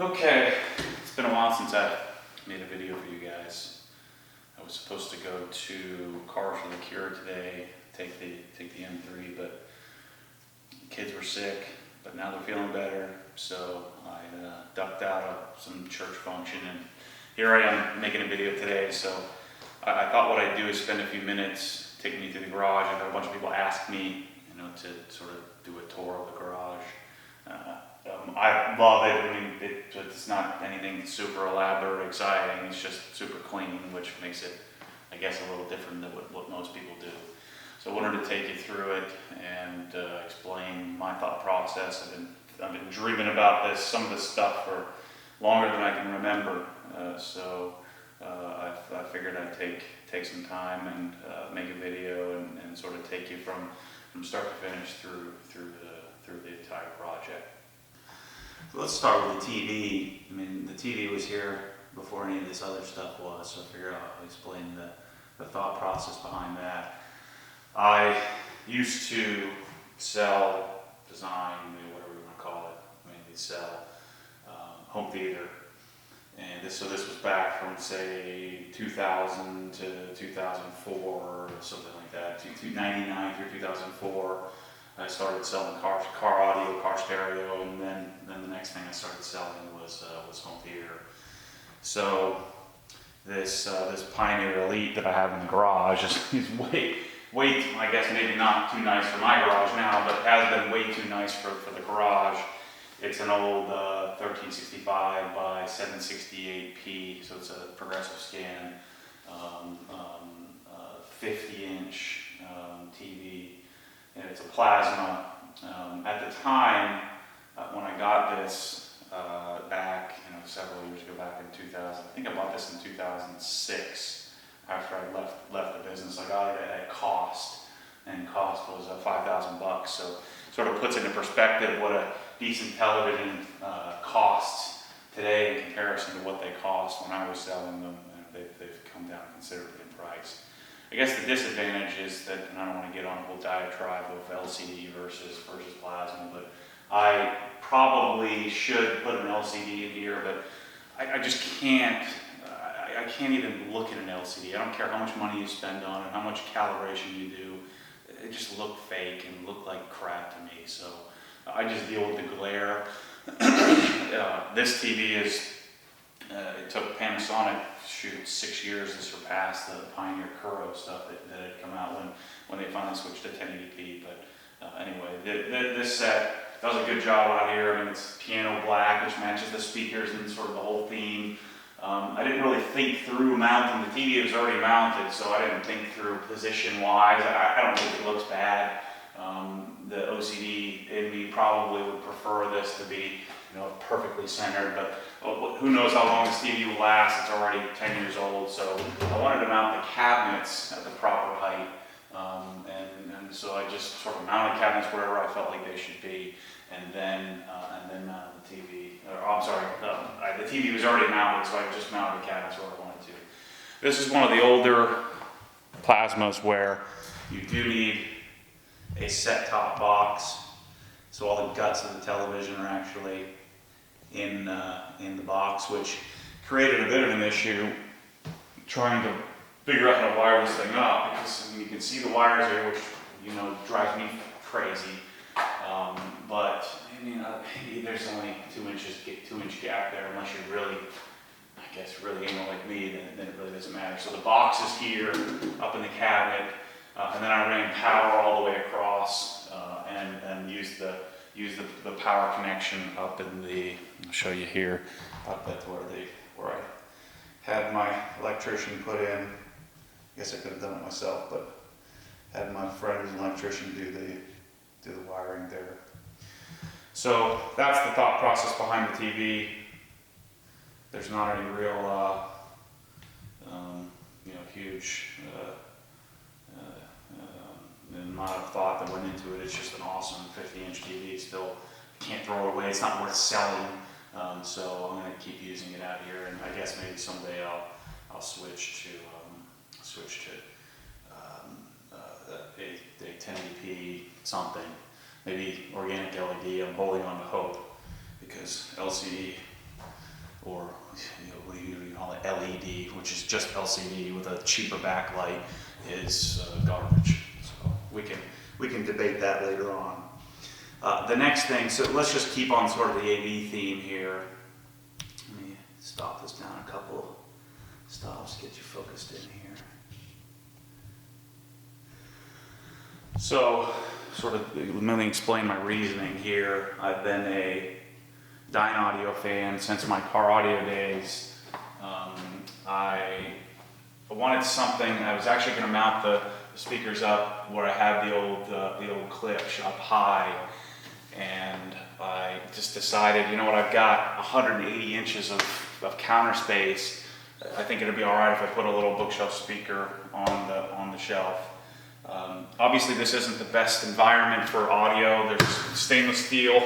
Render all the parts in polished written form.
Okay, it's been a while since I made a video for you guys. I was supposed to go to Cars for the Cure today, take the M3, but kids were sick, but now they're feeling better, so I ducked out of some church function, and here I am making a video today. So I thought what I'd do is spend a few minutes taking you through the garage. I've had a bunch of people ask me, to sort of do a tour of the garage. I love it. I mean, it's not anything super elaborate or exciting. It's just super clean, which makes it, I guess, a little different than what most people do. So I wanted to take you through it and explain my thought process. I've been dreaming about some of this stuff for longer than I can remember. So I figured I'd take some time and make a video and sort of take you from start to finish through the entire project. So let's start with the TV. I mean, the TV was here before any of this other stuff was, so I figured I'll explain the thought process behind that. I used to sell, design, whatever you want to call it, mainly sell home theater. And this was back from, say, 2000 to 2004, or something like that, 1999 through 2004. I started selling car audio, car stereo, and then the next thing I started selling was home theater. So this Pioneer Elite that I have in the garage is way, I guess maybe not too nice for my garage now, but has been way too nice for the garage. It's an old 1365 by 768p, so it's a progressive scan, 50-inch TV, and it's a plasma. At the time, when I got this back, several years ago, back in 2000, I think I bought this in 2006. After I left the business, I got it at cost, and cost was $5,000. So sort of puts into perspective what a decent television costs today in comparison to what they cost when I was selling them. They've come down considerably in price. I guess the disadvantage is that, and I don't want to get on a whole diatribe of LCD versus plasma, but I probably should put an LCD in here, but I just can't. I can't even look at an LCD. I don't care how much money you spend on it, how much calibration you do. It just looked fake and looked like crap to me. So I just deal with the glare. This TV it took Panasonic 6 years to surpass the Pioneer Kuro stuff that had come out when they finally switched to 1080p. But anyway, this set does a good job out here. I mean, it's piano black, which matches the speakers and sort of the whole theme. I didn't really think through mounting the TV. It was already mounted, so I didn't think through position-wise. I don't think it looks bad. The OCD in me probably would prefer this to be, perfectly centered, but who knows how long this TV will last. It's already 10 years old, so I wanted to mount the cabinets at the proper height, and so I just sort of mounted cabinets wherever I felt like they should be, and then mounted the TV. The TV was already mounted, so I just mounted the cabinets where I wanted to. This is one of the older plasmas where you do need a set-top box, so all the guts of the television are actually in the box, which created a bit of an issue trying to figure out how to wire this thing up, because you can see the wires here, which drives me crazy. But there's only 2 inch gap there, unless you're really, really anal like me, then it really doesn't matter. So the box is here, up in the cabinet, and then I ran power all the way across, and used the power connection up in the, I'll show you here, up at where I had my electrician put in. I guess I could have done it myself, but had my friend who's an electrician do the wiring there. So that's the thought process behind the TV. There's not any real, huge amount of thought that went into it. It's just an awesome 50-inch TV. Still, can't throw it away. It's not worth selling. So I'm going to keep using it out here, and I guess maybe someday I'll switch to a 1080p something. Maybe organic LED. I'm holding on to hope, because LCD or what do you call it, LED, which is just LCD with a cheaper backlight, is garbage. So we can debate that later on. The next thing, so let's just keep on sort of the AV theme here. Let me stop this down a couple stops, get you focused in here. So, sort of, let me explain my reasoning here. I've been a Dyne Audio fan since my car audio days. I wanted something. I was actually going to mount the speakers up where I have the old clips up high, and I just decided, you know what, I've got 180 inches of counter space. I think it'd be all right if I put a little bookshelf speaker on the shelf. Obviously, this isn't the best environment for audio. There's stainless steel,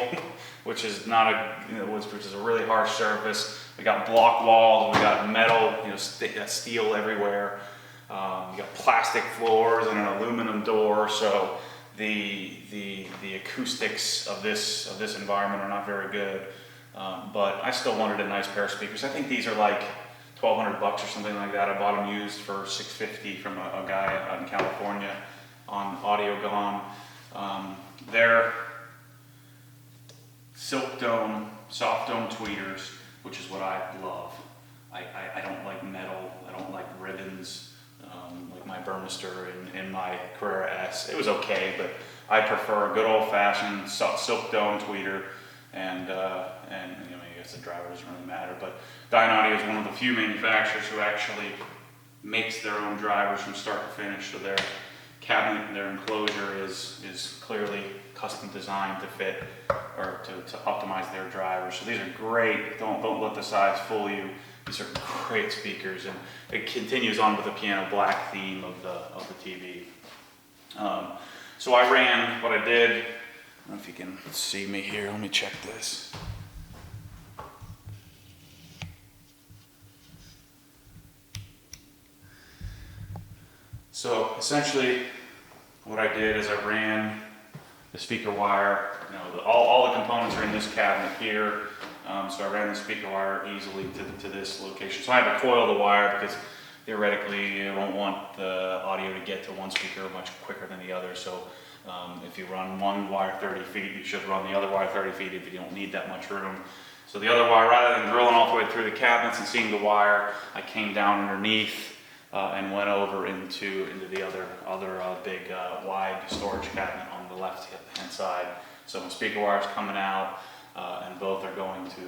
which is which is a really harsh surface. We got block walls, we got metal, steel everywhere. You got plastic floors and an aluminum door. So the acoustics of this environment are not very good. But I still wanted a nice pair of speakers. I think these are like $1,200 or something like that. I bought them used for $650 from a guy out in California on Audio Gone. They're silk dome, soft dome tweeters, which is what I love. I don't like metal, I don't like ribbons, like my Burmester in my Carrera S. It was okay, but I prefer a good old-fashioned silk dome tweeter, and I guess the driver doesn't really matter, but Dyne Audio is one of the few manufacturers who actually makes their own drivers from start to finish. So their cabinet, their enclosure is clearly custom designed to fit or to optimize their drivers. So these are great. Don't let the size fool you. These are great speakers, and it continues on with the piano black theme of the TV. So I ran what I did. I don't know if you can see me here. Let me check this. So essentially, what I did is I ran the speaker wire. All the components are in this cabinet here. So I ran the speaker wire easily to this location. So I had to coil the wire because theoretically you don't want the audio to get to one speaker much quicker than the other. So if you run one wire 30 feet, you should run the other wire 30 feet if you don't need that much room. So the other wire, rather than drilling all the way through the cabinets and seeing the wire, I came down underneath and went over into the other big wide storage cabinet on the left hand side. So my speaker wire is coming out, and both are going to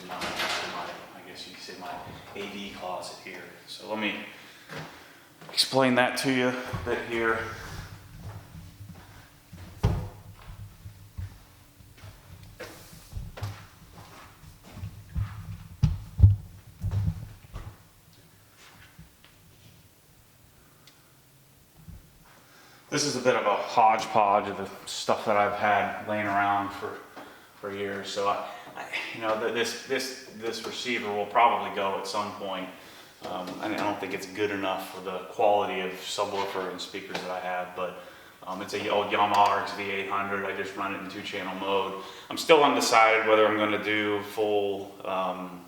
my, I guess you could say, my AV closet here. So let me explain that to you a bit here. This is a bit of a hodgepodge of the stuff that I've had laying around for years. So this receiver will probably go at some point. I don't think it's good enough for the quality of subwoofer and speakers that I have, but it's a old Yamaha RXV800. I just run it in 2-channel mode. I'm still undecided whether I'm going to do full 7.1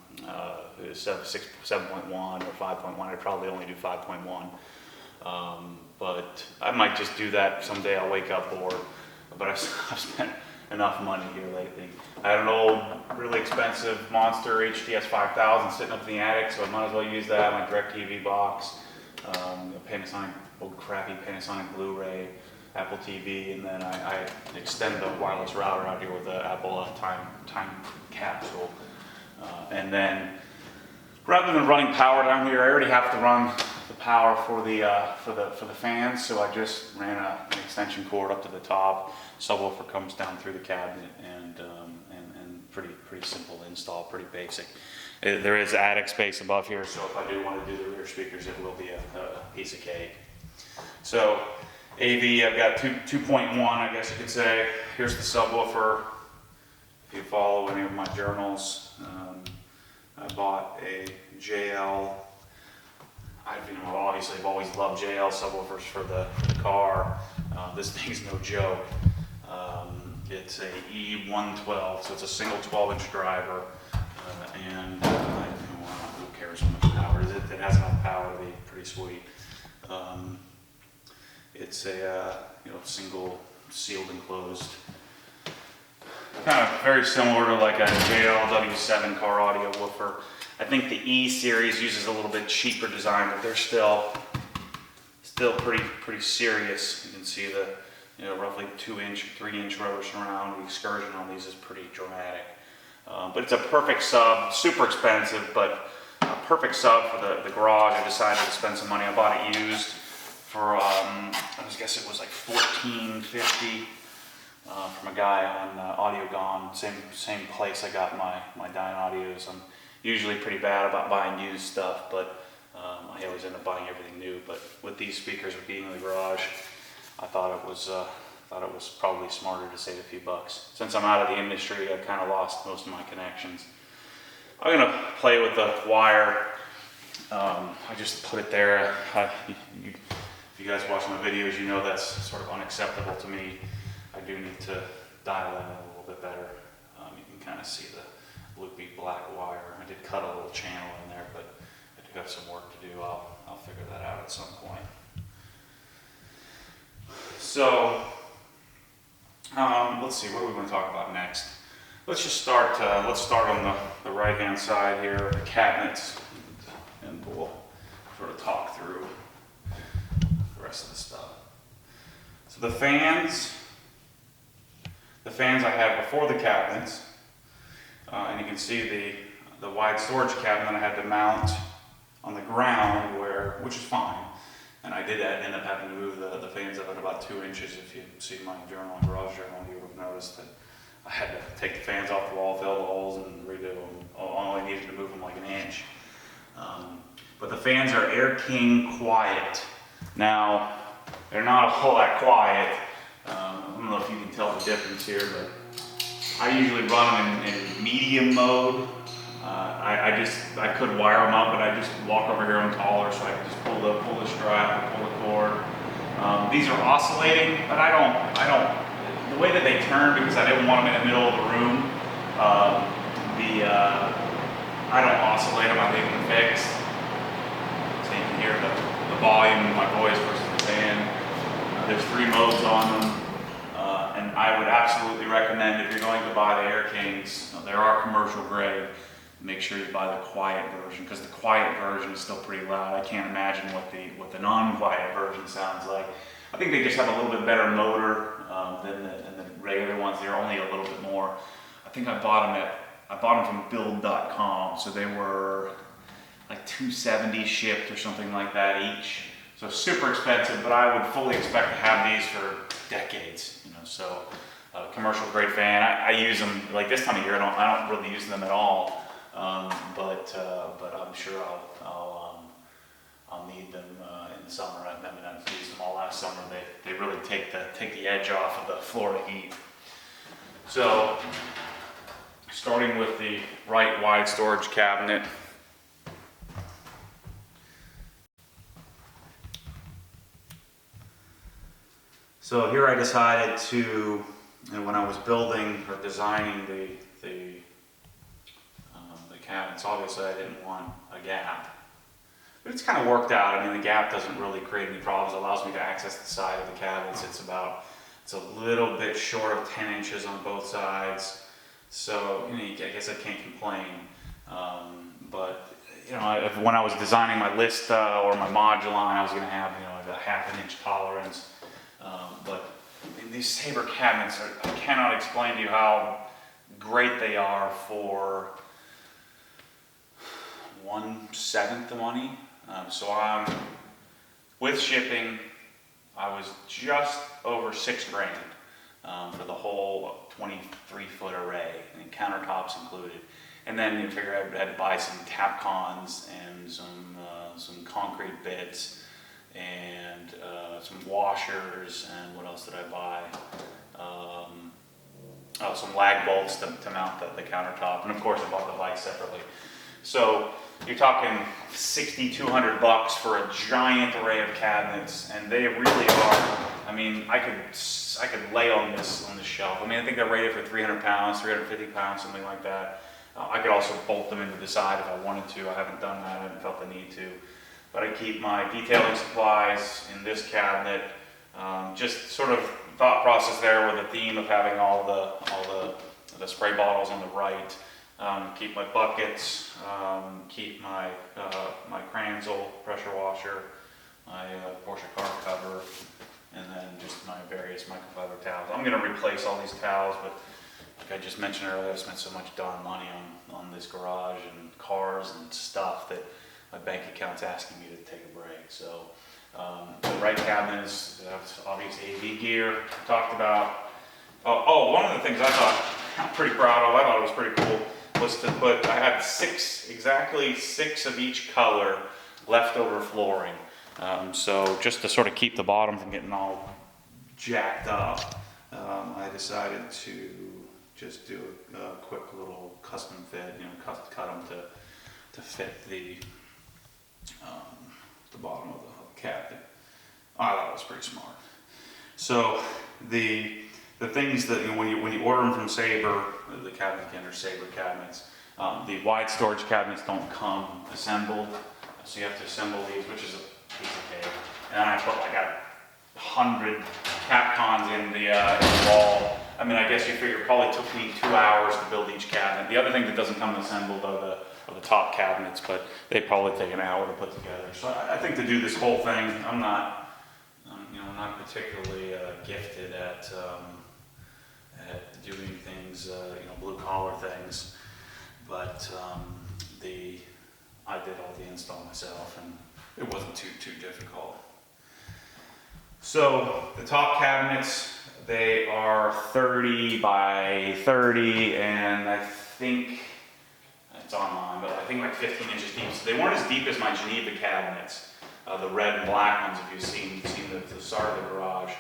or 5.1. I'd probably only do 5.1. But I might just do that someday. I'll wake up bored. But I've spent enough money here lately. I had an old, really expensive Monster HDS 5000 sitting up in the attic, so I might as well use that. My DirecTV box, a Panasonic, old crappy Panasonic Blu-ray, Apple TV, and then I extend the wireless router out here with the Apple time capsule. And then, rather than running power down here, I already have to run the power for the fans, so I just ran an extension cord up to the top. Subwoofer comes down through the cabinet, and pretty simple install, pretty basic. There is attic space above here, so if I do want to do the rear speakers, it will be a piece of cake. So AV, I've got 2.1, I guess you could say. Here's the subwoofer. If you follow any of my journals, I bought a JL. Obviously I've always loved JL subwoofers for the car. This thing's no joke. It's a E112, so it's a single 12-inch driver, and I cares how much power it has enough power to be pretty sweet. It's a single sealed enclosed, kind of very similar to like a JLW7 car audio woofer. I think the E series uses a little bit cheaper design, but they're still pretty serious. You can see the roughly 2-inch, 3-inch rotor surround. The excursion on these is pretty dramatic. But it's a perfect sub, super expensive, but a perfect sub for the garage. I decided to spend some money. I bought it used for, I guess it was like $14.50 from a guy on Audio Gone, same place I got my Dyne Audios. I'm usually pretty bad about buying used stuff, but I always end up buying everything new. But with these speakers being in the garage, I thought it was probably smarter to save a few bucks. Since I'm out of the industry, I've kind of lost most of my connections. I'm gonna play with the wire. I just put it there. If you guys watch my videos, you know that's sort of unacceptable to me. I do need to dial in a little bit better. You can kind of see the loopy black wire. I did cut a little channel in there, but I do have some work to do. I'll figure that out at some point. So, let's see, what are we going to talk about next? Let's just start, let's start on the right-hand side here, the cabinets, and we'll sort of talk through the rest of the stuff. So the fans I had before the cabinets, and you can see the wide storage cabinet I had to mount on the ground, which is fine. And I did end up having to move the fans up at about 2 inches. If you see my journal, garage journal, you would have noticed that I had to take the fans off the wall, fill the holes, and redo them. I only needed to move them like an inch. But the fans are Air King quiet. Now, they're not a whole lot quiet. I don't know if you can tell the difference here, but I usually run them in medium mode. I could wire them up, but I just walk over here. I'm taller, so I can just pull the strap, or pull the cord. These are oscillating, but I don't. The way that they turn, because I didn't want them in the middle of the room. I don't oscillate them. I leave them fixed. So you can hear the volume of my voice versus the fan. There's 3 modes on them, and I would absolutely recommend if you're going to buy the Air Kings. There are commercial grade. Make sure you buy the quiet version, because the quiet version is still pretty loud. I can't imagine what the non-quiet version sounds like. I think they just have a little bit better motor than the regular ones. They're only a little bit more. I think I bought them from build.com, so they were like $270 shipped or something like that each. So super expensive, but I would fully expect to have these for decades. So commercial grade fan. I use them like this time of year. I don't really use them at all. But I'm sure I'll need them in the summer. I used them all last summer. They really take the edge off of the Florida heat. So, starting with the right wide storage cabinet. So here I decided to, when I was building or designing the cabinets, obviously I didn't want a gap, but it's kind of worked out. I mean, the gap doesn't really create any problems. It allows me to access the side of the cabinets. It's a little bit short of 10 inches on both sides, so I guess I can't complain. But when I was designing my Lista or my Moduline, I was going to have a 1/2 inch tolerance. But these Sabre cabinets I cannot explain to you how great they are for 1/7 the money. So with shipping, I was just over $6 grand for the whole 23-foot array, and countertops included. And then you figure I had to buy some Tapcons and some concrete bits and some washers, and what else did I buy? Some lag bolts to mount the countertop, and of course I bought the bike separately. So you're talking $6,200 for a giant array of cabinets, and they really are. I mean, I could lay on this shelf. I mean, I think they're rated for 300 pounds, 350 pounds, something like that. I could also bolt them into the side if I wanted to. I haven't done that, I haven't felt the need to. But I keep my detailing supplies in this cabinet. Just sort of thought process there with the theme of having all the spray bottles on the right. Keep my buckets, keep my my Cranzel pressure washer, my Porsche car cover, and then just my various microfiber towels. I'm going to replace all these towels, but like I just mentioned earlier, I've spent so much darn money on this garage and cars and stuff that my bank account's asking me to take a break. So the right cabinet is obvious AV gear I talked about. Oh, one of the things I thought I'm pretty proud of, I thought it was pretty cool, was to put, I had exactly six of each color leftover flooring. So just to sort of keep the bottom from getting all jacked up, I decided to just do a quick little custom fit, cut them to fit the bottom of the cabinet. I thought it was pretty smart. So the things that, when you order them from Sabre, the cabinet again are Sabre cabinets. The wide storage cabinets don't come assembled, so you have to assemble these, which is a piece of cake. And I put like 100 Capcons in the wall. I mean, I guess you figure it probably took me 2 hours to build each cabinet. The other thing that doesn't come assembled are the top cabinets, but they probably take an hour to put together. So I think to do this whole thing, I'm not particularly gifted at doing things, blue collar things, but I did all the install myself, and it wasn't too difficult. So the top cabinets, they are 30 by 30, and I think it's online, but I think like 15 inches deep. So they weren't as deep as my Geneva cabinets, the red and black ones, if you've seen the start of the garage.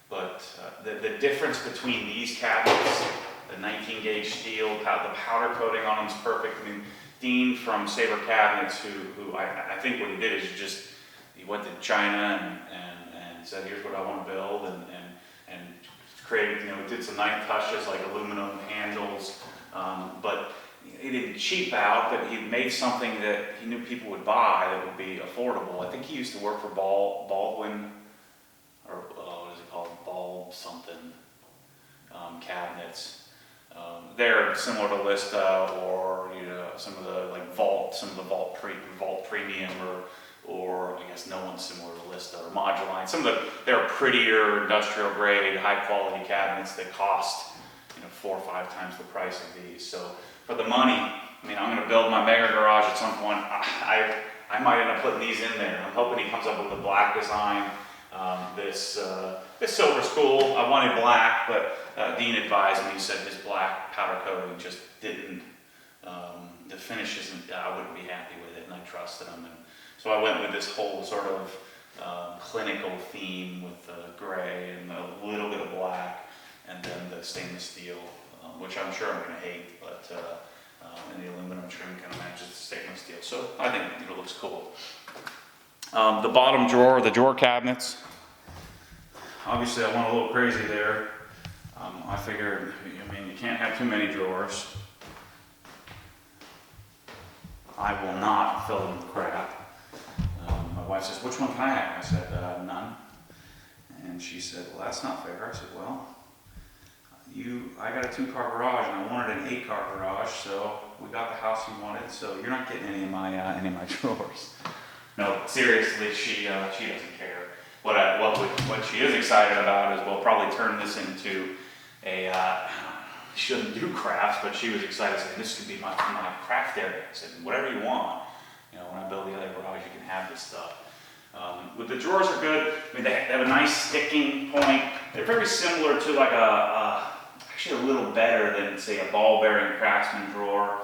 But the difference between these cabinets, the 19 gauge steel, the powder coating on them is perfect. I mean, Dean from Sabre Cabinets, who I think what he did is he went to China and said, here's what I want to build, and created, did some nice touches like aluminum handles, but he didn't cheap out, but he made something that he knew people would buy that would be affordable. I think he used to work for Baldwin, or what is it called, Ball something, cabinets. They're similar to Lista, or some of the Vault Premium, or I guess no one's similar to Lista or Moduline. They're prettier industrial grade, high quality cabinets that cost 4 or 5 times the price of these. So for the money, I'm going to build my mega garage at some point. I might end up putting these in there. I'm hoping he comes up with a black design. This silver's cool. I wanted black, but Dean advised me. He said his black powder coating just didn't. The finish isn't. I wouldn't be happy with it, and I trusted him. And so I went with this whole sort of clinical theme with gray and a little bit of black, and then the stainless steel, which I'm sure I'm going to hate, but and the aluminum trim kind of matches the stainless steel. So I think it looks cool. The bottom drawer, the drawer cabinets. Obviously, I went a little crazy there. I figured, you can't have too many drawers. I will not fill them with crap. My wife says, which one can I have? I said, none. And she said, well, that's not fair. I said, well, I got a 2-car garage, and I wanted an 8-car garage, so we got the house you wanted, so you're not getting any of my drawers. No, seriously, she doesn't care. What she is excited about is we'll probably turn this into a, she doesn't do crafts, but she was excited, saying this could be my craft area. I said, whatever you want. When I build the other garage, you can have this stuff. But the drawers are good. They have a nice sticking point. They're very similar to like actually a little better than, say, a ball bearing Craftsman drawer.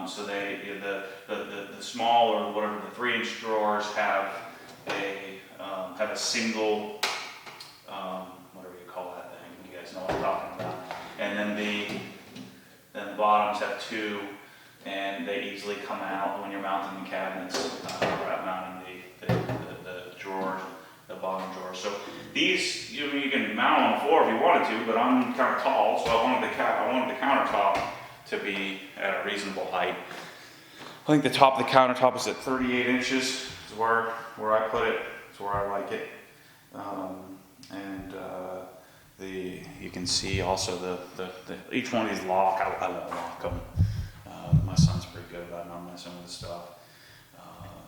So the small, or whatever, the 3-inch drawers have a single, whatever you call that thing. You guys know what I'm talking about. And then the bottoms have 2, and they easily come out when you're mounting the cabinets, or mounting the drawers, the bottom drawers. So these, you can mount on the floor if you wanted to, but I'm kind of tall, so I wanted the countertop to be at a reasonable height. I think the top of the countertop is at 38 inches, is where I put it, it's where I like it. You can see also each one of these lock, I won't lock them. My son's pretty good about not messing with the stuff.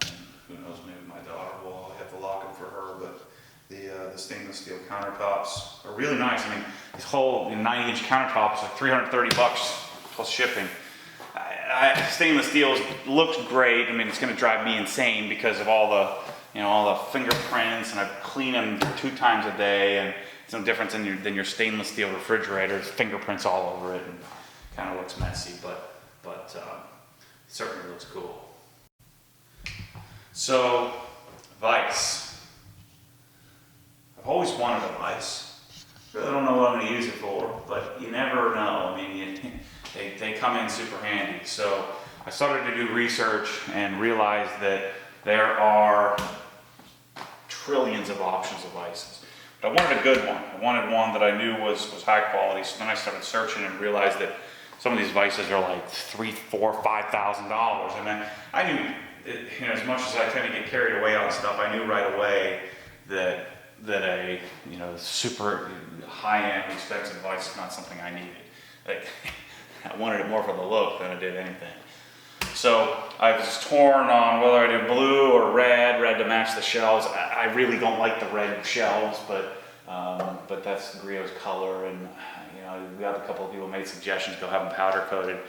And who knows, maybe my daughter will have to lock them for her, but the stainless steel countertops are really nice. I mean, these whole 90-inch countertops are $330 plus shipping. Stainless steel looks great. I mean, it's going to drive me insane because of all the fingerprints, and I clean them 2 times a day, and it's no different than your stainless steel refrigerator. There's fingerprints all over it, and kind of looks messy, but it certainly looks cool. So, vise. I've always wanted a vise. Really don't know what I'm going to use it for, but you never know. I mean, they come in super handy. So I started to do research and realized that there are trillions of options of vices. But I wanted a good one. I wanted one that I knew was high quality. So then I started searching and realized that some of these vices are like $3,000, $4,000, $5,000. And then I knew, as much as I tend to get carried away on stuff, I knew right away that a super high-end expensive vice is not something I needed. Like, I wanted it more for the look than I did anything. So I was torn on whether I do blue or red to match the shelves. I really don't like the red shelves, but that's Griot's color, and we got a couple of people made suggestions, go have them powder coated.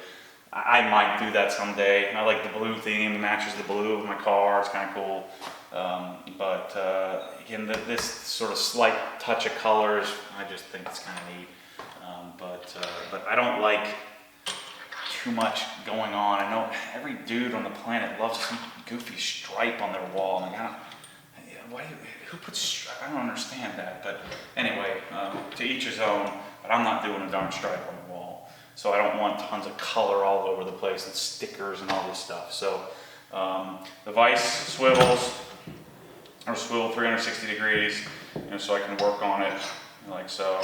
I might do that someday. I like the blue theme, it matches the blue of my car, it's kind of cool. Again, this sort of slight touch of colors, I just think it's kind of neat. But I don't like too much going on. I know every dude on the planet loves some goofy stripe on their wall. And who puts stripe? I don't understand that. But anyway, to each his own. But I'm not doing a darn stripe on the wall. So I don't want tons of color all over the place and stickers and all this stuff. So the vise swivels are swiveled 360 degrees, so I can work on it like so.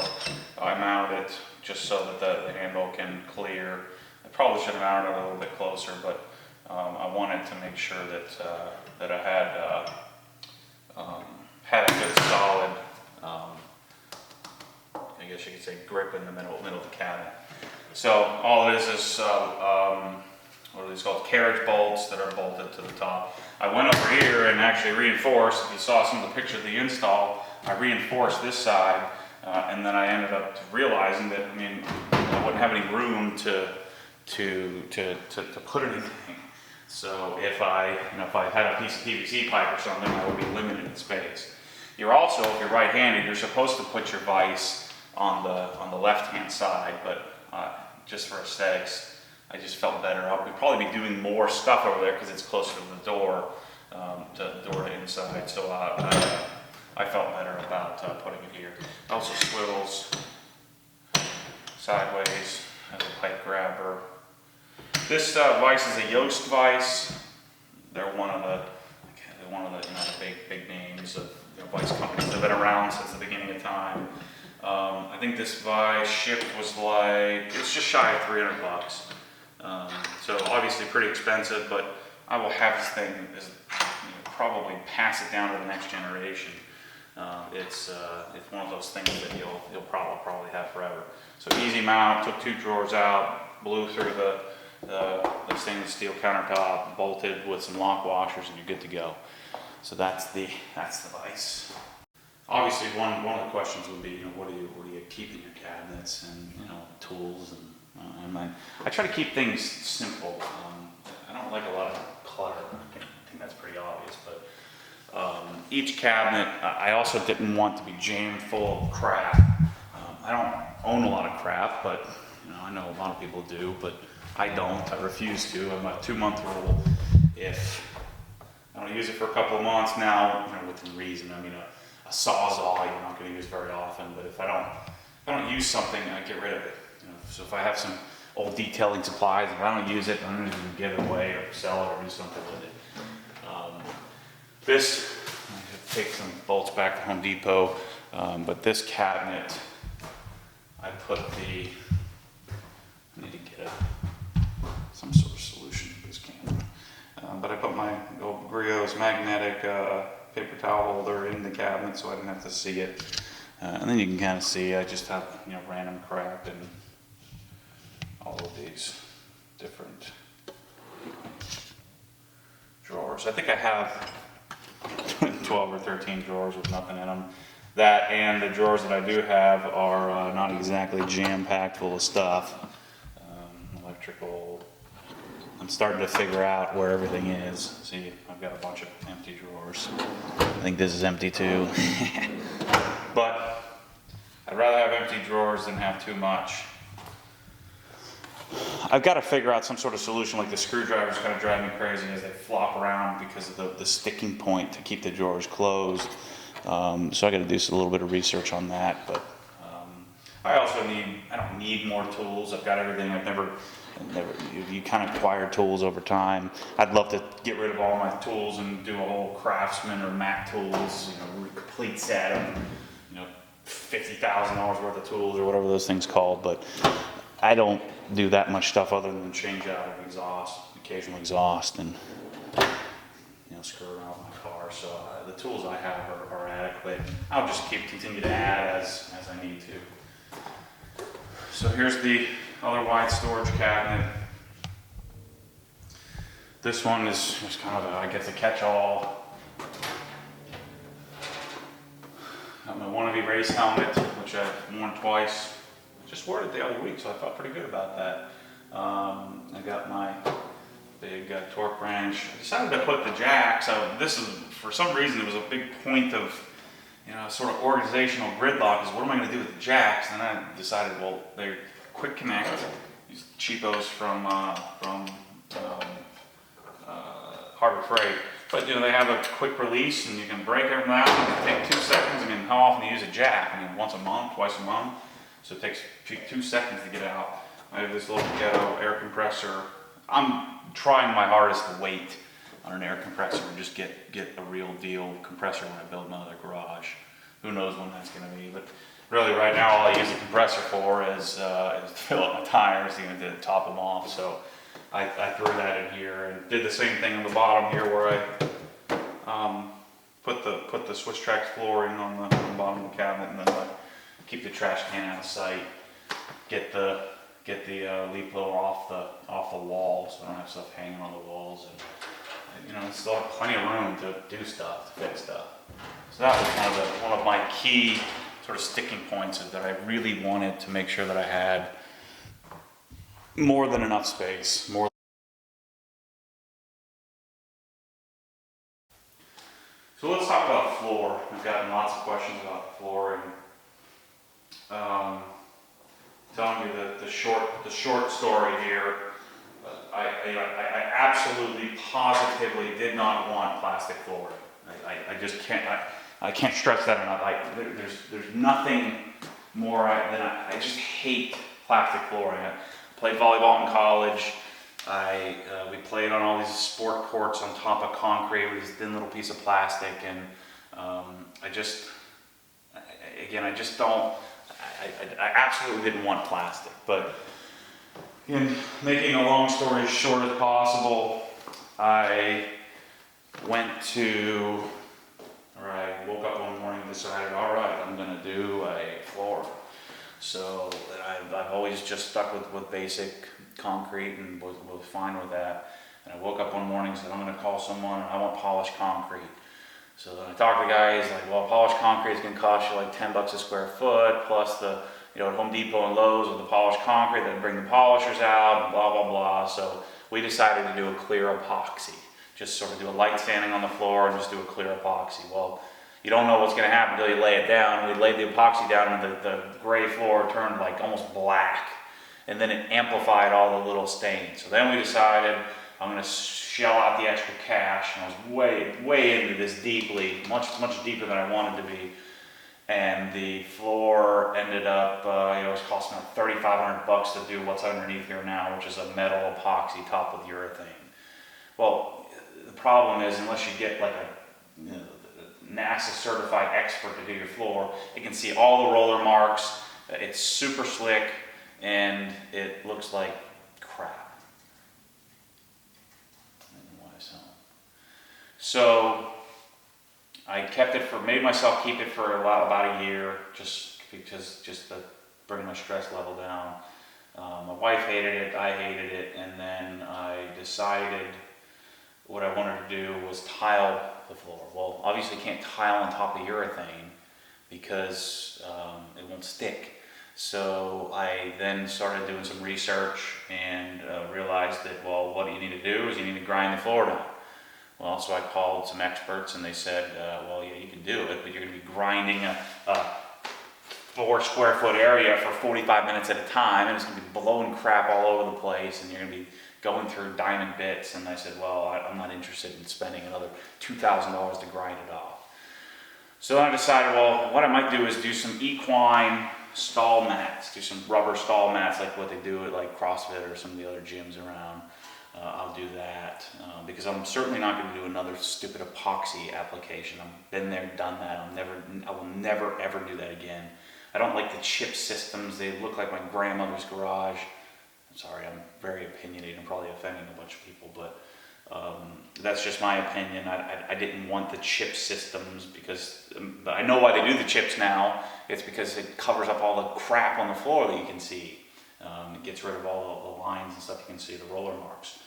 I mounted it just so that the handle can clear. I probably should have mounted it a little bit closer, but I wanted to make sure that I had a good solid, I guess you could say, grip in the middle of the cabinet. So all it is what are these called? Carriage bolts that are bolted to the top. I went over here and actually reinforced. If you saw some of the pictures of the install, I reinforced this side, and then I ended up realizing that I wouldn't have any room to put anything. So if I had a piece of PVC pipe or something, I would be limited in space. You're also, if you're right-handed, you're supposed to put your vise on the left-hand side, but just for aesthetics, I just felt better. I'll probably be doing more stuff over there because it's closer to the door, to inside. So I felt better about putting it here. It also swivels sideways as a pipe grabber. This vise is a Yoast vise. They're one of the big names of vise companies that have been around since the beginning of time. I think this vise shipped was it's just shy of $300. So obviously pretty expensive, but I will have this thing probably pass it down to the next generation. It's one of those things that you'll probably have forever. So easy mount, took 2 drawers out, blew through the stainless steel countertop, bolted with some lock washers, and you're good to go. So that's the vise. Obviously, one of the questions would be, what do you keep in your cabinets, and tools, and I try to keep things simple. I don't like a lot of clutter. I think that's pretty obvious, but each cabinet, I also didn't want to be jammed full of crap. I don't own a lot of crap, but I know a lot of people do, but I don't. I refuse to. I'm a 2-month rule. If I don't use it for a couple of months now, within reason. I mean, a Sawzall you're not going to use very often, but if I don't use something, I get rid of it. So if I have some old detailing supplies, if I don't use it, I'm going to give it away or sell it or do something with it. This, I take some bolts back to Home Depot, but this cabinet, I put I need to get automatic paper towel holder in the cabinet, so I didn't have to see it. And then you can kind of see I just have, you know, random crap in all of these different drawers. I think I have 12 or 13 drawers with nothing in them. That and the drawers that I do have are not exactly jam-packed full of stuff. Electrical. I'm starting to figure out where everything is. See, I've got a bunch of empty drawers. I think this is empty too. But I'd rather have empty drawers than have too much. I've got to figure out some sort of solution. Like the screwdrivers kind of drive me crazy as they flop around because of the sticking point to keep the drawers closed. So I got to do a little bit of research on that. But I don't need more tools. I've got everything. You kind of acquire tools over time. I'd love to get rid of all my tools and do a whole Craftsman or Mac tools, you know, complete set of, you know, $50,000 worth of tools or whatever those things called. But I don't do that much stuff other than change out of exhaust, occasional exhaust, and, you know, screw around with my car. So the tools I have are adequate. I'll just continue to add as I need to. So here's the other wide storage cabinet. This one is just kind of, I guess, a catch-all. Got my wannabe race helmet, which I've worn twice. I just wore it the other week, so I felt pretty good about that. I got my big torque wrench. I decided to put the jack, so this is, for some reason, it was a big point of, you know, sort of organizational gridlock, is what am I going to do with the jacks? And then I decided, well, they're quick connect, these cheapos from Harbor Freight. But, you know, they have a quick release and you can break them out. It takes 2 seconds. I mean, how often do you use a jack? I mean, once a month, twice a month. So it takes 2 seconds to get out. I have this little ghetto air compressor. I'm trying my hardest to wait on an air compressor and just get a real deal compressor when I build another garage. Who knows when that's going to be. But really right now all I use the compressor for is to fill up my tires, even to top them off. So I threw that in here and did the same thing on the bottom here where I put the Swiss Trax flooring on the bottom of the cabinet, and then keep the trash can out of sight. Get the leaf blower off the wall, so I don't have stuff hanging on the walls, and, you know, still have plenty of room to do stuff, to fix stuff. So that was one of my key sort of sticking points, is that I really wanted to make sure that I had more than enough space. So let's talk about the floor. I've gotten lots of questions about the flooring. Telling you the short story here. I absolutely, positively did not want plastic flooring. I just can't. I can't stress that enough. There's nothing more than I just hate plastic flooring. I played volleyball in college. We played on all these sport courts on top of concrete with this thin little piece of plastic, and I absolutely didn't want plastic. But in making a long story short as possible, I woke up one morning and decided, all right, I'm going to do a floor. So I've always just stuck with basic concrete and was fine with that. And I woke up one morning and said, I'm going to call someone, and I want polished concrete. So then I talked to the guys, like, well, polished concrete is going to cost you like $10 a square foot, plus the, you know, at Home Depot and Lowe's with the polished concrete, then bring the polishers out, and blah, blah, blah. So we decided to do a clear epoxy. Just sort of do a light sanding on the floor and just do a clear epoxy. Well, you don't know what's going to happen until you lay it down. We laid the epoxy down, and the gray floor turned like almost black. And then it amplified all the little stains. So then we decided, I'm going to shell out the extra cash. And I was way into this deeply, much deeper than I wanted to be. And the floor ended up, it was costing like $3,500 to do what's underneath here now, which is a metal epoxy topped with urethane. Well, the problem is, unless you get like a NASA certified expert to do your floor, it can see all the roller marks. It's super slick, and it looks like crap. I don't know why I sound. So I kept it made myself keep it for about a year, just to bring my stress level down. My wife hated it, I hated it, and then I decided what I wanted to do was tile the floor. Well, obviously you can't tile on top of urethane because it won't stick. So I then started doing some research and realized that, well, what you need to do is you need to grind the floor down. Well, so I called some experts and they said, well, yeah, you can do it, but you're going to be grinding a 4 square foot area for 45 minutes at a time, and it's going to be blowing crap all over the place, and you're going to be going through diamond bits. And I said, well, I'm not interested in spending another $2,000 to grind it off. So I decided, well, what I might do is do some equine stall mats, do some rubber stall mats like what they do at like CrossFit or some of the other gyms around. I'll do that because I'm certainly not going to do another stupid epoxy application. I've been there, done that. I will never ever do that again. I don't like the chip systems. They look like my grandmother's garage. I'm sorry, I'm very opinionated. I'm probably offending a bunch of people, but that's just my opinion. I didn't want the chip systems because I know why they do the chips now. It's because it covers up all the crap on the floor that you can see. It gets rid of all the lines and stuff you can see, the roller marks.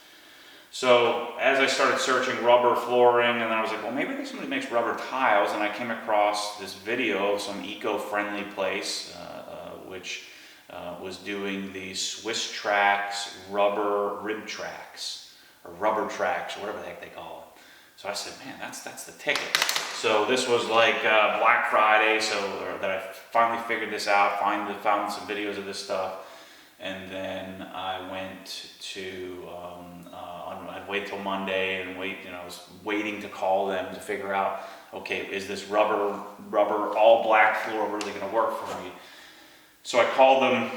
So as I started searching rubber flooring, and then I was like, well, maybe somebody makes rubber tiles, and I came across this video of some eco-friendly place, which was doing the Swiss Tracks rubber rib tracks, or rubber tracks, or whatever the heck they call it. So I said, man, that's the ticket. So this was like Black Friday, so that I finally figured this out, found some videos of this stuff. And then I went to, I'd wait till Monday and I was waiting to call them to figure out, okay, is this rubber all black floor really going to work for me? So I called them.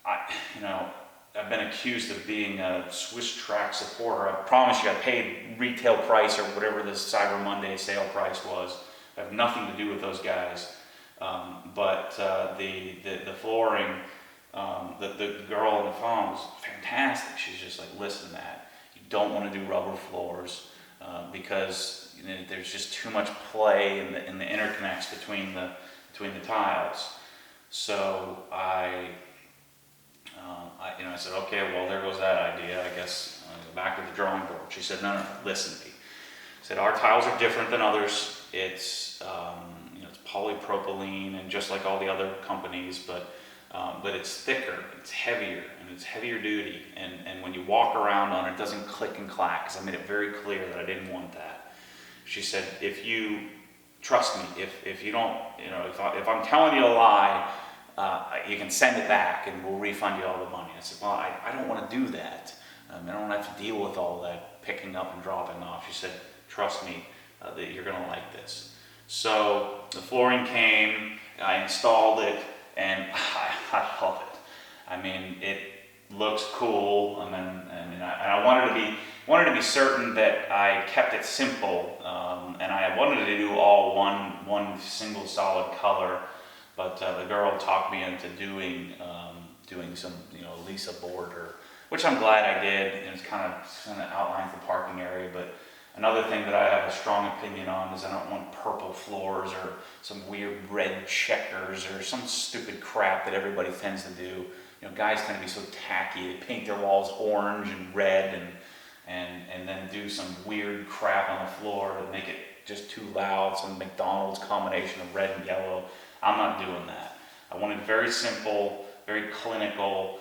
I've been accused of being a Swiss Track supporter. I promise you I paid retail price or whatever this Cyber Monday sale price was. I have nothing to do with those guys. But the flooring, the girl on the phone was fantastic. She's just like, listen, Matt, you don't want to do rubber floors because there's just too much play in the interconnects between the tiles. So I said, okay, well, there goes that idea. I guess I'll go back to the drawing board. She said, no, listen to me. She said, our tiles are different than others. It's it's polypropylene and just like all the other companies, but it's thicker, it's heavier, and it's heavier duty. And when you walk around on it, it doesn't click and clack, because I made it very clear that I didn't want that. She said, if you trust me, if you don't, if I'm telling you a lie, you can send it back and we'll refund you all the money. I said, well, I don't want to do that. I don't have to deal with all that picking up and dropping off. She said, trust me, that you're going to like this. So the flooring came, I installed it, and I love it. I mean, it looks cool. I wanted to be certain that I kept it simple, and I wanted to do all one single solid color. But the girl talked me into doing some Lisa border, which I'm glad I did. And it's kind of outlines the parking area. But another thing that I have a strong opinion on is I don't want purple floors or some weird red checkers or some stupid crap that everybody tends to do. Guys tend to be so tacky. They paint their walls orange and red and then do some weird crap on the floor to make it just too loud. Some McDonald's combination of red and yellow. I'm not doing that. I want it very simple, very clinical.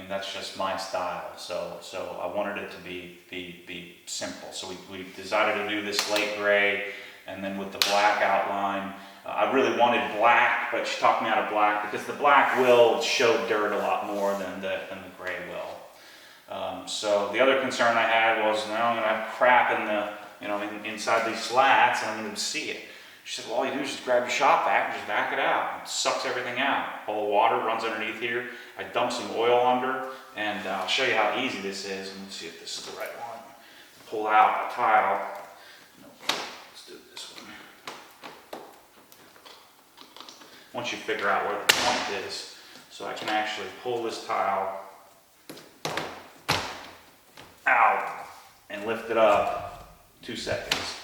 That's just my style. So I wanted it to be simple. So we decided to do this slate gray, and then with the black outline. I really wanted black, but she talked me out of black because the black will show dirt a lot more than the gray will. So the other concern I had was, I'm going to have crap in the inside these slats, and I'm going to see it. She said, well, all you do is just grab your shop vac and just vac it out. It sucks everything out. All the water runs underneath here. I dump some oil under, and I'll show you how easy this is. And let's see if this is the right one. Pull out a tile. Let's do this one. Once you figure out where the point is, so I can actually pull this tile out and lift it up 2 seconds.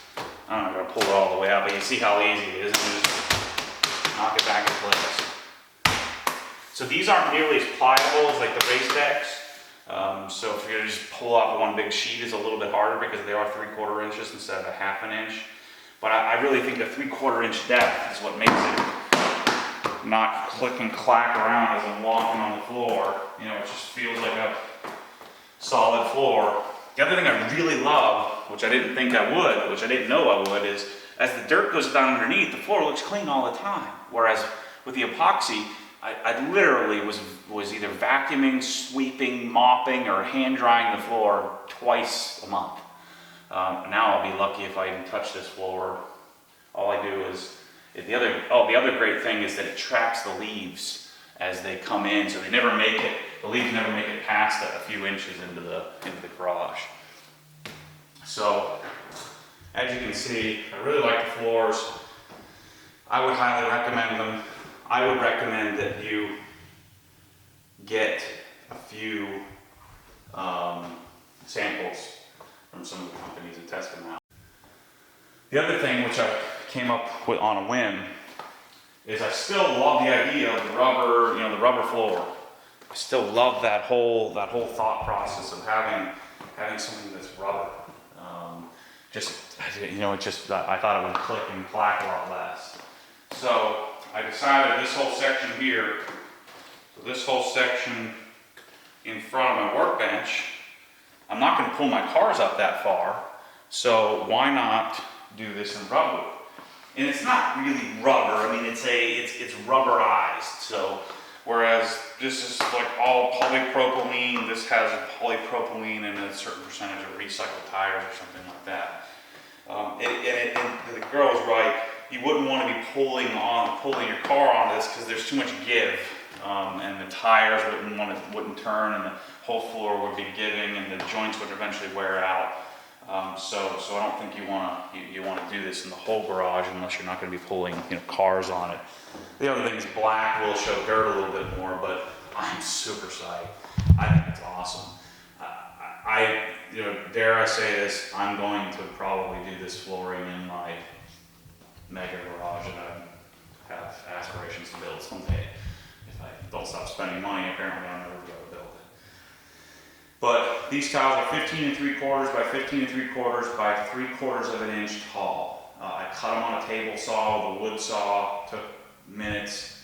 I'm not gonna pull it all the way out, but you see how easy it is, and just knock it back in place. So these aren't nearly as pliable as like the race decks. So if you're gonna just pull off one big sheet, is a little bit harder because they are 3/4 inches instead of a 1/2 inch. But I really think the 3/4 inch depth is what makes it not click and clack around as I'm walking on the floor. You know, it just feels like a solid floor. The other thing I really love, which I didn't think I would, which I didn't know I would, is as the dirt goes down underneath, the floor looks clean all the time. Whereas with the epoxy, I literally was either vacuuming, sweeping, mopping, or hand drying the floor twice a month. Now I'll be lucky if I even touch this floor. All I do is, the other great thing is that it tracks the leaves as they come in, so they never make it, the leaves never make it past a few inches into the garage. So, as you can see, I really like the floors. I would highly recommend them. I would recommend that you get a few samples from some of the companies and test them out. The other thing which I came up with on a whim is I still love the idea of the rubber, the rubber floor. I still love that whole thought process of having something that's rubber. I thought it would click and clack a lot less. So I decided this whole section here, so this whole section in front of my workbench, I'm not going to pull my cars up that far, so why not do this in rubber? And it's not really rubber. I mean, it's rubberized. So whereas this is like all polypropylene, this has polypropylene and a certain percentage of recycled tires or something like that. And the girl was right. You wouldn't want to be pulling your car on this because there's too much give, and the tires wouldn't turn, and the whole floor would be giving, and the joints would eventually wear out. So I don't think you want to do this in the whole garage unless you're not going to be pulling cars on it. The other thing is black will show dirt a little bit more, but I'm super psyched. I think it's awesome. Dare I say this, I'm going to probably do this flooring in my mega garage that I have aspirations to build someday. If I don't stop spending money, apparently I'll never be able to build it. But these tiles are 15 3/4 by 15 3/4 by 3/4 of an inch tall. I cut them on a table saw with a wood saw, took minutes.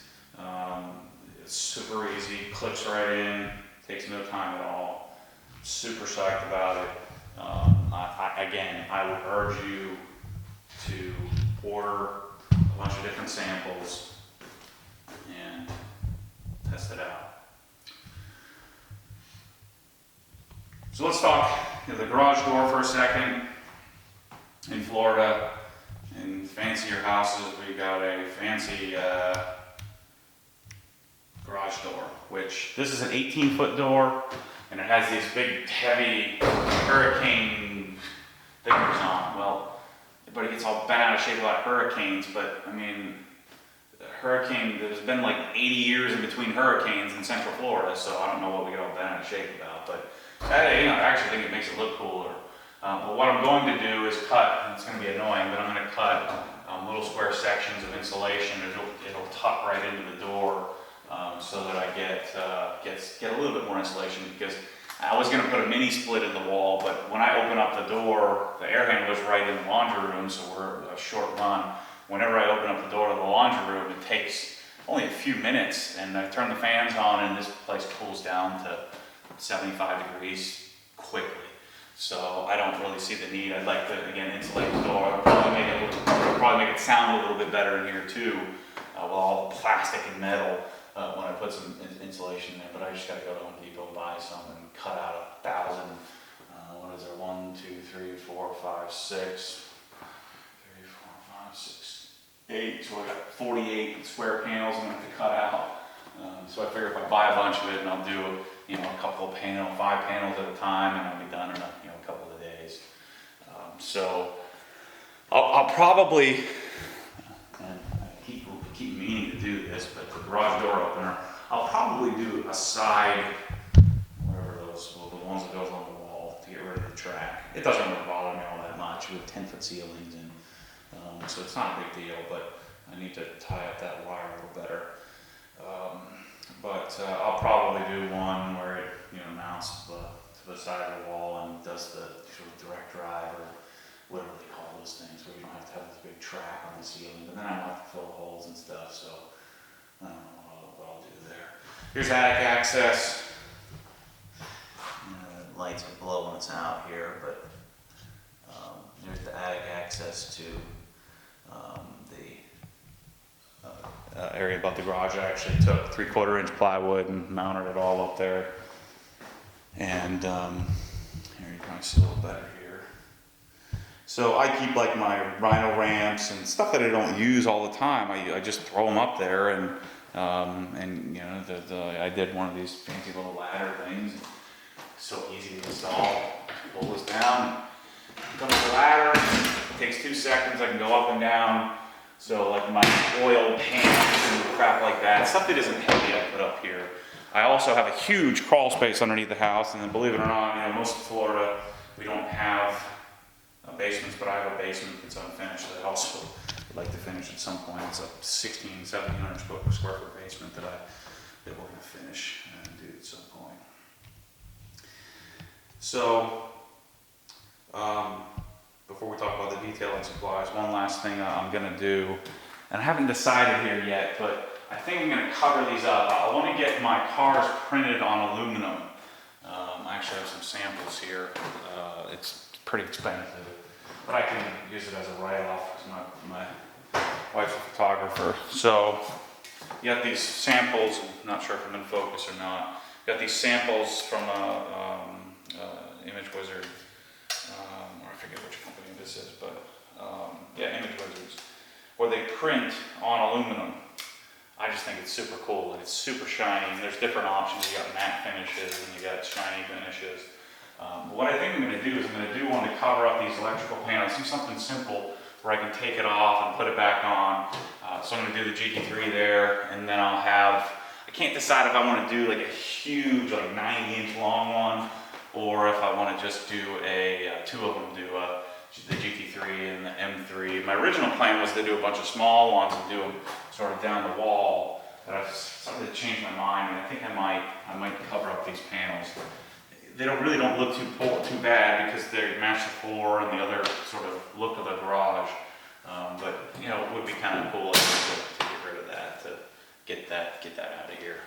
It's super easy, clips right in, takes no time at all. Super psyched about it. I would urge you to order a bunch of different samples and test it out. So let's talk the garage door for a second. In Florida, in fancier houses, we got a fancy garage door, which this is an 18-foot door, and it has these big, heavy hurricane figures on. Well, but it gets all bent out of shape like hurricanes, but I mean, there's been like 80 years in between hurricanes in Central Florida, so I don't know what we get all bent out of shape about, but I actually think it makes it look cooler. But what I'm going to do is cut, and it's going to be annoying, but I'm going to cut little square sections of insulation. It'll tuck right into the door so that I get a little bit more insulation, because I was going to put a mini split in the wall, but when I open up the door, the air handler's right in the laundry room, so we're a short run. Whenever I open up the door to the laundry room, it takes only a few minutes, and I turn the fans on, and this place cools down to 75 degrees quickly. So I don't really see the need. I'd like to, again, insulate the door. I'll probably make it sound a little bit better in here too, with all the plastic and metal when I put some insulation there. But I just got to go to Home Depot and buy some and cut out 1,000. What is there? 1, 2, 3, 4, 5, 6. 3, 4, 5, 6, 8. So I got 48 square panels I'm going to have to cut out. So I figure if I buy a bunch of it, and I'll do a couple of 5 panels at a time, and I'll be done in a couple of days. So I'll probably, and I keep meaning to do this, but the garage door opener, I'll probably do a side, whatever the ones that goes on the wall to get rid of the track. It doesn't really bother me all that much with 10-foot ceilings, and so it's not a big deal, but I need to tie up that wire a little better. I'll probably do one where it mounts to the side of the wall and does the sort of direct drive, or whatever they call those things, where you don't have to have this big track on the ceiling, but then I don't have to fill the holes and stuff, so I don't know what I'll do there. Here's attic access. The lights will blow when it's out here, but there's the attic access to the area above the garage. I actually took 3/4 inch plywood and mounted it all up there. And here you can see a little better here. So I keep like my rhino ramps and stuff that I don't use all the time. I just throw them up there, and I did one of these fancy little ladder things. So easy to install. Pull this down, comes the ladder. It takes 2 seconds. I can go up and down. So like my oil pans and crap like that, stuff that isn't heavy, I put up here. I also have a huge crawl space underneath the house, and then believe it or not, most of Florida, we don't have basements, but I have a basement that's unfinished that I also would like to finish at some point. It's a 1,700 square foot basement that we're going to finish and do at some point. So, before we talk about the detailing supplies, one last thing I'm going to do, and I haven't decided here yet, but I think I'm going to cover these up. I want to get my cars printed on aluminum. I actually have some samples here. It's pretty expensive, but I can use it as a write-off because my wife's a photographer. So you got these samples. I'm not sure if I'm in focus or not. You got these samples from Image Wizard, or I forget which company this is, but yeah, Image Wizards, where they print on aluminum. I just think it's super cool, and it's super shiny, and there's different options. You got matte finishes, and you got shiny finishes. What I think I'm going to do is I'm going to do one to cover up these electrical panels, do something simple where I can take it off and put it back on. So I'm going to do the GT3 there, and then I'll have, I can't decide if I want to do like a huge, like 90-inch long one, or if I want to just do two of them, do the GT3 and the M3. My original plan was to do a bunch of small ones and do them sort of down the wall, but I've started to change my mind, and I think I might cover up these panels. They really don't look too bad because they match the floor and the other sort of look of the garage. But it would be kind of cool to get rid of that, to get that out of here.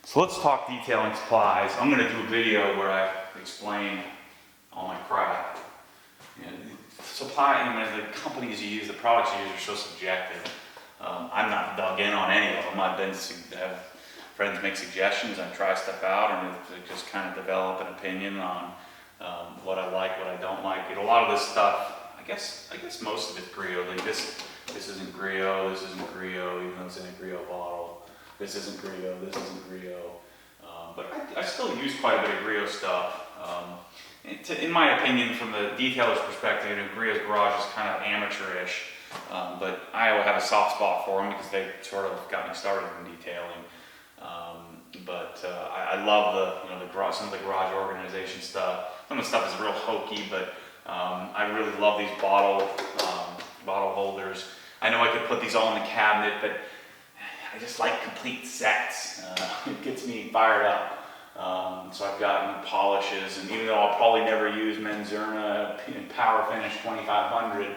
So let's talk detailing supplies. I'm going to do a video where I explain all my crap. The companies you use, the products you use are so subjective. I'm not dug in on any of them. I've have friends make suggestions, I try stuff out, and just kind of develop an opinion on what I like, what I don't like. A lot of this stuff, I guess most of it's griot. Like this isn't griot, this isn't griot, even though it's in a griot bottle. This isn't griot, this isn't griot. But I still use quite a bit of griot stuff. In my opinion, from the detailer's perspective, griot's garage is kind of amateurish. But I have a soft spot for them because they sort of got me started in detailing. I love some of the garage organization stuff. Some of the stuff is real hokey, but I really love these bottle holders. I know I could put these all in the cabinet, but I just like complete sets. It gets me fired up. So I've gotten polishes, and even though I'll probably never use Menzerna Power Finish 2500,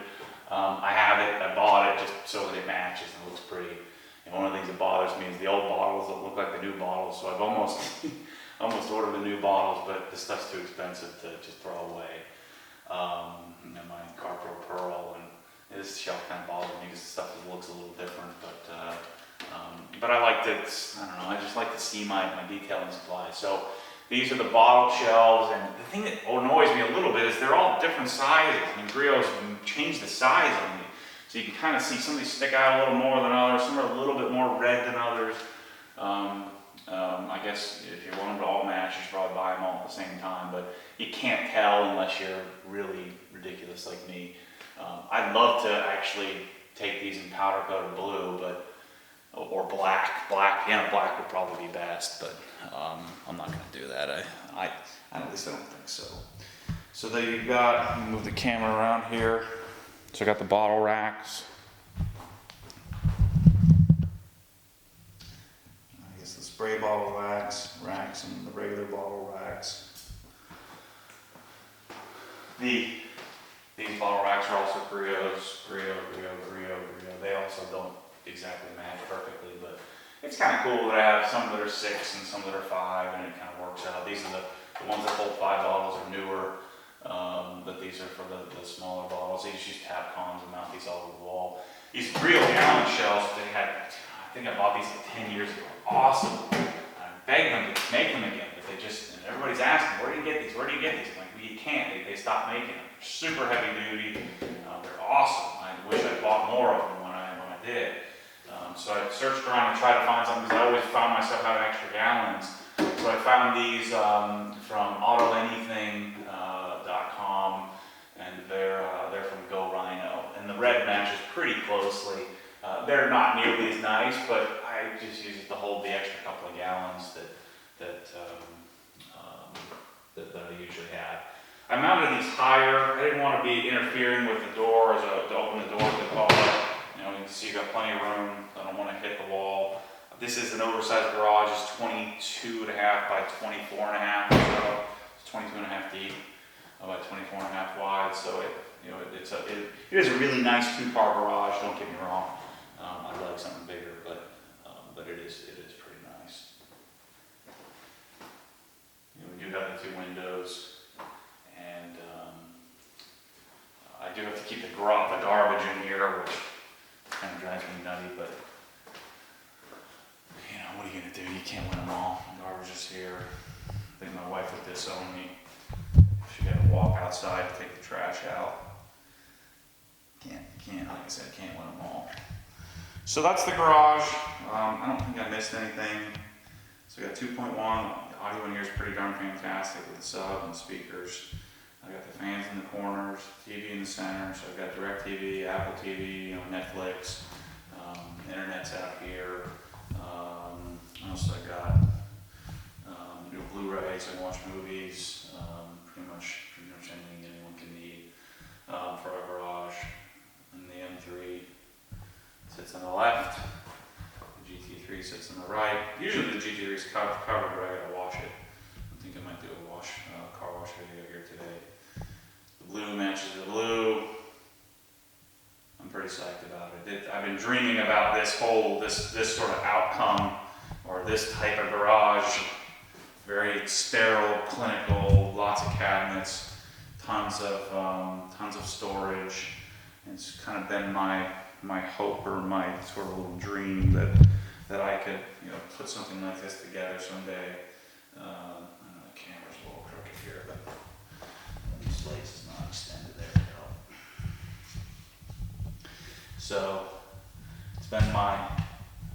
I have it, I bought it just so that it matches and looks pretty. And one of the things that bothers me is the old bottles that look like the new bottles, so I've almost ordered the new bottles, but this stuff's too expensive to just throw away. My Carpro Pearl, and this shelf kind of bothers me because the stuff looks a little different, but I like to, I don't know, I just like to see my detailing supplies. So these are the bottle shelves, and the thing that annoys me a little bit is they're all different sizes. I mean, griots change the size on me. So you can kind of see some of these stick out a little more than others, some are a little bit more red than others. I guess if you want them to all match, you should probably buy them all at the same time, but you can't tell unless you're really ridiculous like me. I'd love to actually take these in powder coated blue, but or black. Black would probably be best, but I'm not gonna do that. At least I don't think so. So there you've got, move the camera around here. So I got the bottle racks. I guess the spray bottle racks and the regular bottle racks. These bottle racks are also Griot's, Griot. They also don't exactly match perfectly, but it's kind of cool that I have some that are 6 and some that are 5, and it kind of works out. These are the ones that hold 5 bottles are newer, but these are for the smaller bottles. These use tap cons and mount these all over the wall. These real gallon shells, I think I bought these like 10 years ago. Awesome. I begged them to make them again, but and everybody's asking, where do you get these? Where do you get these? I'm like, well, you can't. They stopped making them. They're super heavy duty. They're awesome. I wish I bought more of them when I did. So I searched around and tried to find something because I always found myself having extra gallons. So I found these from AutoAnything.com, and they're from Go Rhino, and the red matches pretty closely. They're not nearly as nice, but I just use it to hold the extra couple of gallons that I usually have. I mounted these higher. I didn't want to be interfering with the door to open the door to the car. You can see you've got plenty of room. I don't want to hit the wall. This is an oversized garage. It's 22.5 by 24.5 or so. It's 22.5 deep by 24.5 wide. So it is a really nice 2-car garage. Don't get me wrong. I'd like something bigger, but it is pretty nice. We do have the 2 windows, and I do have to keep the garbage in here, which kind of drives me nutty, but what are you gonna do? You can't win them all. The garbage is here. I think my wife would disown me. She had to walk outside to take the trash out. Can't, like I said, can't win them all. So that's the garage. I don't think I missed anything. So we got 2.1. The audio in here is pretty darn fantastic with the sub and speakers. I got the fans in the corners, TV in the center. So I've got DirecTV, Apple TV, Netflix, internet's out here. What else I got? Blu-rays. I watch movies. Pretty much anything anyone can need for a garage. And the M3 sits on the left. The GT3 sits on the right. Usually the GT3 is covered, but I gotta wash it. I think I might do a car wash video here today. The blue matches the blue. I'm pretty psyched about it. I've been dreaming about this sort of outcome, or this type of garage. Very sterile, clinical, lots of cabinets, tons of storage. It's kind of been my hope, or my sort of little dream that I could put something like this together someday. I know the camera's a little crooked here, but this lace is not extended. There we go. So it's been one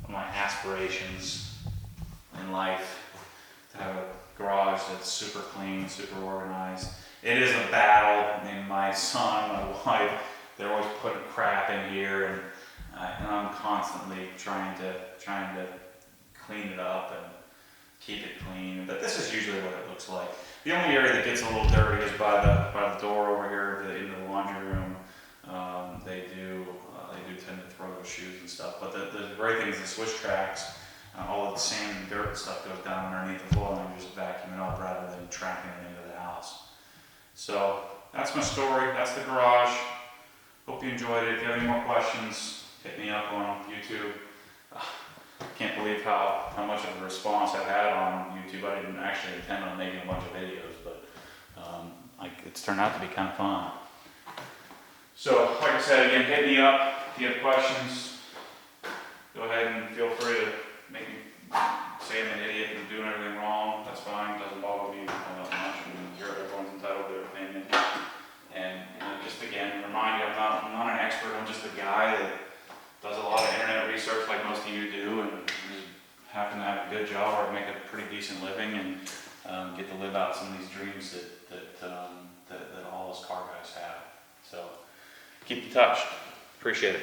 of my aspirations in life to have a garage that's super clean, super organized. It is a battle. I mean, my son, my wife, they're always putting crap in here, and I'm constantly trying to clean it up and keep it clean. But this is usually what it looks like. The only area that gets a little dirty is by the door over here into the laundry room. They do tend to throw their shoes and stuff. But the great thing is the switch tracks. All of the sand and dirt and stuff goes down underneath the floor, and I just vacuum it up rather than tracking it into the house. So that's my story. That's the garage. Hope you enjoyed it. If you have any more questions, hit me up on YouTube. Can't believe how much of a response I've had on YouTube. I didn't actually intend on making a bunch of videos, but it's turned out to be kind of fun. So, like I said, again, hit me up if you have questions. Go ahead and feel free to make me say I'm an idiot and doing everything wrong. That's fine. It doesn't bother me that much. Everyone's entitled to their opinion. And just again, remind you, I'm not an expert. I'm just a guy that does a lot of internet research like most of you do, and just happen to have a good job or make a pretty decent living, and get to live out some of these dreams that all us car guys have. So keep in touch. Appreciate it.